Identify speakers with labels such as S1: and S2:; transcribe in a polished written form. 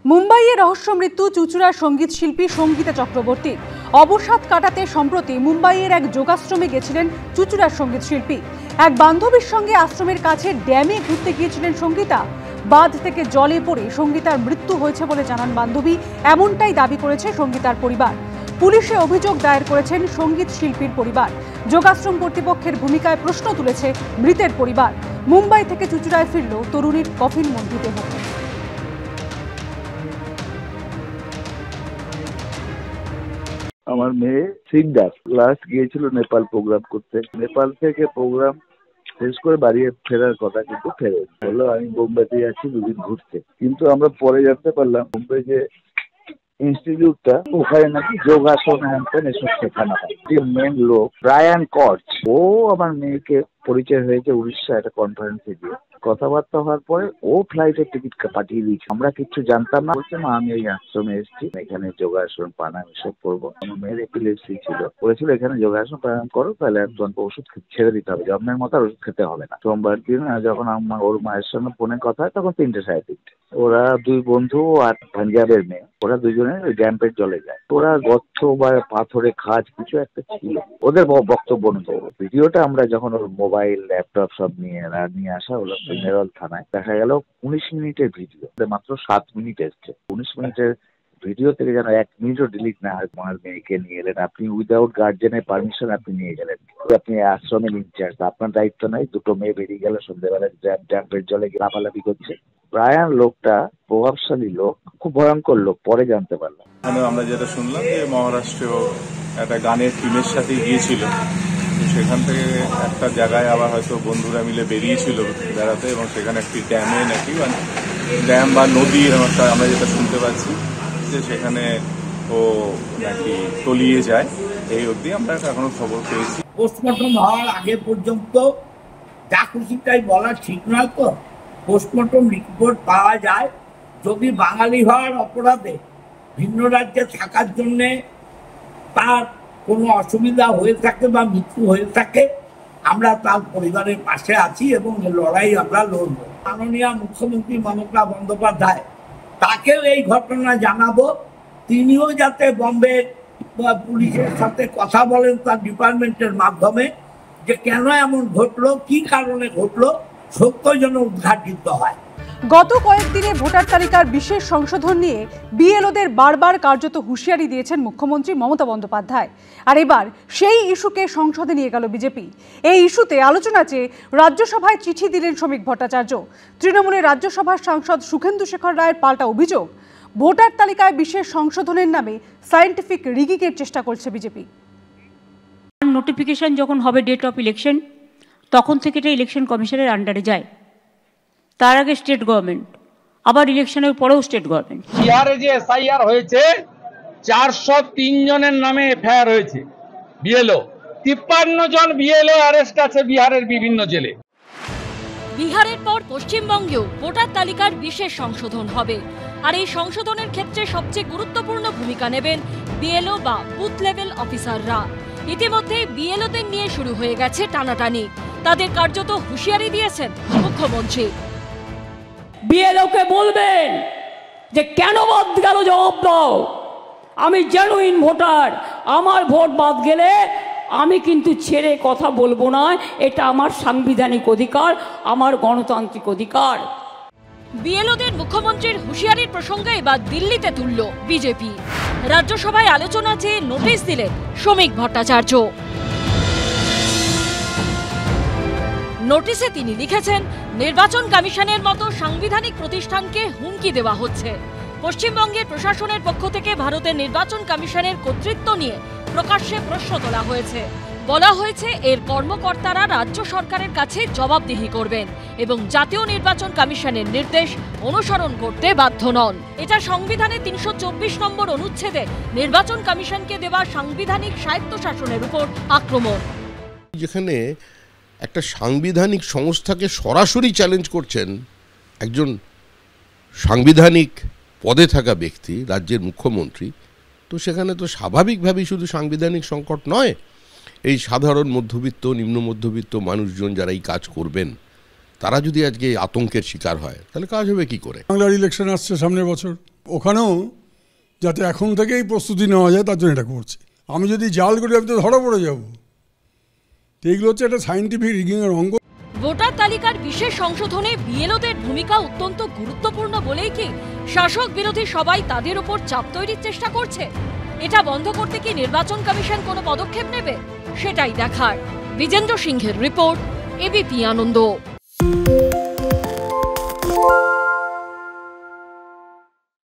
S1: মুম্বাইয়ে রহস্য মৃত্যু চুঁচুড়ার সঙ্গীত শিল্পী সঙ্গীতা চক্রবর্তী। অবসাদ কাটাতে সম্প্রতি মুম্বাইয়ের এক যোগাশ্রমে গেছিলেন চুঁচুড়ার সঙ্গীত শিল্পী। এক বান্ধবীর সঙ্গে আশ্রমের কাছে ড্যামে ঘুরতে গিয়েছিলেন সঙ্গীতা। বাঁধ থেকে জলে পড়ে সঙ্গীতার মৃত্যু হয়েছে বলে জানান বান্ধবী। এমনটাই দাবি করেছে সঙ্গীতার পরিবার। পুলিশে অভিযোগ দায়ের করেছেন সঙ্গীত শিল্পীর পরিবার। যোগাশ্রম কর্তৃপক্ষের ভূমিকায় প্রশ্ন তুলেছে মৃতের পরিবার। মুম্বাই থেকে চুঁচুড়ায় ফিরল তরুণীর কফিনবন্দি দেহ।
S2: আমার মেয়ে সিঙ্গার লাস্ট গিয়েছিল নেপাল প্রোগ্রাম করতে। নেপাল থেকে প্রোগ্রাম শেষ করে বাড়ি ফেরার কথা, কিন্তু ফেরে বললো আমি বোম্বেতে যাচ্ছি দুদিন ঘুরতে। কিন্তু আমরা পরে জানতে পারলাম বোম্বে যে ইনস্টিটিউটটা ওখানে নাকি যোগাসন হ্যান এসব শেখানো হয়। মেন লোক ব্রায়ান কর্চ, ও আমার মেয়েকে পরিচয় হয়েছে উড়িষ্যা একটা কনফারেন্সে গিয়ে। কথাবার্তা হওয়ার পরে ও ফ্লাইটের টিকিট পাঠিয়ে দিয়েছে। আমরা কিচ্ছু জানতাম না। বলছে মা আমি এই আশ্রমে এসেছি, এখানে যোগাসন প্রাণায়াম এসব করবো। আমার মেয়ের এপিলেপসি ছিল, বলেছিল এখানে যোগাসন প্রাণায়াম করো তাহলে তোমাকে ওষুধ ছেড়ে দিতে হবে, জন্মের মতো আর ওষুধ খেতে হবে না। সোমবার দিন যখন ওর মায়ের সঙ্গে ফোনে কথা হয় তখন 3টে 3:30। ওরা দুই বন্ধু আর পাঞ্জাবের মেয়ে, ওরা দুজনে ওই ড্যাম্পের জলে যায়। ওরা গর্ত বা পাথরে খাজ কিছু একটা ছিল, ওদের বক্তব্য অনুযায়ী। ভিডিওটা আমরা যখন ওর মোবাইল ল্যাপটপ সব নিয়ে আসা হলো মেরল থানায়, দেখা গেল 19 মিনিটের ভিডিও, মাত্র 7 মিনিট এসছে। 19 মিনিটের ভিডিও থেকে যেন 1 মিনিটও ডিলিট না হয়। আমার মেয়েকে নিয়ে এলেন আপনি উইদাউট গার্জেনের পারমিশন, আপনি নিয়ে গেলেন। আপনি আশ্রমের ইনচার্জ, আপনার দায়িত্ব নাই। দুটো মেয়ে বেরিয়ে গেল সন্ধ্যেবেলা ড্যাম্পের জলে লাফালাফি করছে। ব্রায়ান লোকটা প্রভাবশালী লোক, খুব ভয়ঙ্কর লোক, পরে জানতে পারলাম।
S3: আমরা যেটা শুনলাম যে মহারাষ্ট্রেও একটা গানের টিমের সাথে গিয়েছিল, সেখান থেকে একটা জায়গায় আবার হয়তো বন্ধুরা মিলে বেরিয়েছিল বেড়াতে, এবং সেখানে একটি ড্যামে নাকি ড্যাম বা নদী এরকম একটা আমরা যেটা শুনতে পাচ্ছি যে সেখানে ও নাকি তলিয়ে যায়। এই অবধি আমরা এখনো খবর পেয়েছি।
S4: পোস্টমর্টম হওয়ার আগে পর্যন্ত যা খুশিটাই বলা ঠিক নয়। তো পোস্টমর্টম রিপোর্ট পাওয়া যায়। যদি বাঙালি হওয়ার অপরাধে ভিন্ন রাজ্যে থাকার জন্যে তার কোনো অসুবিধা হয়ে থাকে বা মৃত্যু হয়ে থাকে, আমরা তার পরিবারের পাশে আছি এবং লড়াই আমরা লড়ব। মাননীয় মুখ্যমন্ত্রী মমতা বন্দ্যোপাধ্যায় তাকেও এই ঘটনা জানাবো। তিনিও যাতে বম্বে পুলিশের সাথে কথা বলেন তার ডিপার্টমেন্টের মাধ্যমে, যে কেন এমন ঘটলো, কি কারণে ঘটলো, সত্য যেন উদ্ঘাটিত হয়।
S1: গত কয়েকদিনে ভোটার তালিকার বিশেষ সংশোধন নিয়ে বিএলওদের বারবার কার্যত হুঁশিয়ারি দিয়েছেন মুখ্যমন্ত্রী মমতা বন্দ্যোপাধ্যায়। আর এবার সেই ইস্যুকে সংসদে নিয়ে গেল বিজেপি। এই ইস্যুতে আলোচনা চেয়ে রাজ্যসভায় চিঠি দিলেন শ্রমিক ভট্টাচার্য। তৃণমূলের রাজ্যসভার সাংসদ সুখেন্দু শেখর রায়ের পাল্টা অভিযোগ, ভোটার তালিকায় বিশেষ সংশোধনের নামে সায়েন্টিফিক রিগিংয়ের চেষ্টা করছে বিজেপি।
S5: নোটিফিকেশন যখন হবে ডেট অফ ইলেকশন, তখন থেকে এটা ইলেকশন কমিশনের আন্ডারে যায়। তার আগে স্টেট গভর্নমেন্ট, আবার ইলেকশনের পরেও স্টেট গভর্নমেন্ট।
S6: বিহারে যে এসআইআর হয়েছে 403 জনের নামে এফআইআর হয়েছে। বিএলও 53 জন বিএলও অ্যারেস্ট আছে বিহারের বিভিন্ন জেলে।
S7: বিহারের পর পশ্চিমবঙ্গেও ভোটার তালিকার বিশেষ সংশোধন হবে। আর এই সংশোধনের ক্ষেত্রে সবচেয়ে গুরুত্বপূর্ণ ভূমিকা নেবেন বিএলও বা বুথ লেভেল অফিসাররা। ইতিমধ্যে বিএলওদের নিয়ে শুরু হয়ে গেছে টানাটানি। তাদের কার্যত হুঁশিয়ারি দিয়েছেন মুখ্যমন্ত্রী।
S5: বিএলওকে বলবেন যে কেন বাদ গেল, জবাব দাও। আমি জেনুইন ভোটার, আমার ভোট বাদ গেলে আমি কিন্তু ছেড়ে কথা বলবো না। এটা আমার সাংবিধানিক অধিকার, আমার গণতান্ত্রিক অধিকার।
S7: বিএলওদের মুখ্যমন্ত্রীর হুঁশিয়ারির প্রসঙ্গে এবার দিল্লিতে তুলল বিজেপি। রাজ্যসভায় আলোচনা চেয়ে নোটিশ দিলেন শ্রমিক ভট্টাচার্য। নোটিশে তিনি লিখেছেন, নির্বাচন কমিশনের মতো সাংবিধানিক প্রতিষ্ঠানকে হুমকি দেওয়া হচ্ছে। পশ্চিমবঙ্গের প্রশাসনের পক্ষ থেকে ভারতের নির্বাচন কমিশনের কর্তৃত্ব নিয়ে প্রকাশ্যে প্রশ্ন তোলা হয়েছে। বলা হয়েছে এর কর্মকর্তারা রাজ্য সরকারের কাছে জবাবদিহি করবেন এবং জাতীয় নির্বাচন কমিশনের নির্দেশ অনুসরণ করতে বাধ্য নন। এটা সংবিধানের 324 নম্বর অনুচ্ছেদে নির্বাচন কমিশনকে দেওয়া সাংবিধানিক স্বায়ত্তশাসনের উপর আক্রমণ।
S8: যেখানে একটা সাংবিধানিক সংস্থাকে সরাসরি চ্যালেঞ্জ করছেন একজন সাংবিধানিক পদে থাকা ব্যক্তি, রাজ্যের মুখ্যমন্ত্রী, তো সেখানে তো স্বাভাবিকভাবেই শুধু সাংবিধানিক সংকট নয়, এই সাধারণ মধ্যবিত্ত নিম্ন মধ্যবিত্ত মানুষজন যারা এই কাজ করবেন তারা যদি আজকে আতঙ্কের শিকার হয় তাহলে কাজ হবে কি করে?
S9: বাংলার ইলেকশন আসছে সামনের বছর। ওখানেও যাতে এখন থেকেই প্রস্তুতি নেওয়া যায় তার জন্য এটা করছে। আমি যদি জাল করি আমি তো ধরা পড়ে যাব। তো এইগুলো হচ্ছে একটা সায়েন্টিফিক রিগিংয়ের অঙ্গ।
S7: ভোটার তালিকার বিশেষ সংশোধনে বিএলওদের ভূমিকা অত্যন্ত গুরুত্বপূর্ণ বলেই কি শাসক বিরোধী সবাই তাদের উপর চাপ তৈরির চেষ্টা করছে? এটা বন্ধ করতে কি নির্বাচন কমিশন কোনো পদক্ষেপ নেবে? সেটাই দেখার। বিজেন্দ্র সিংহের রিপোর্ট, এবিপি আনন্দ।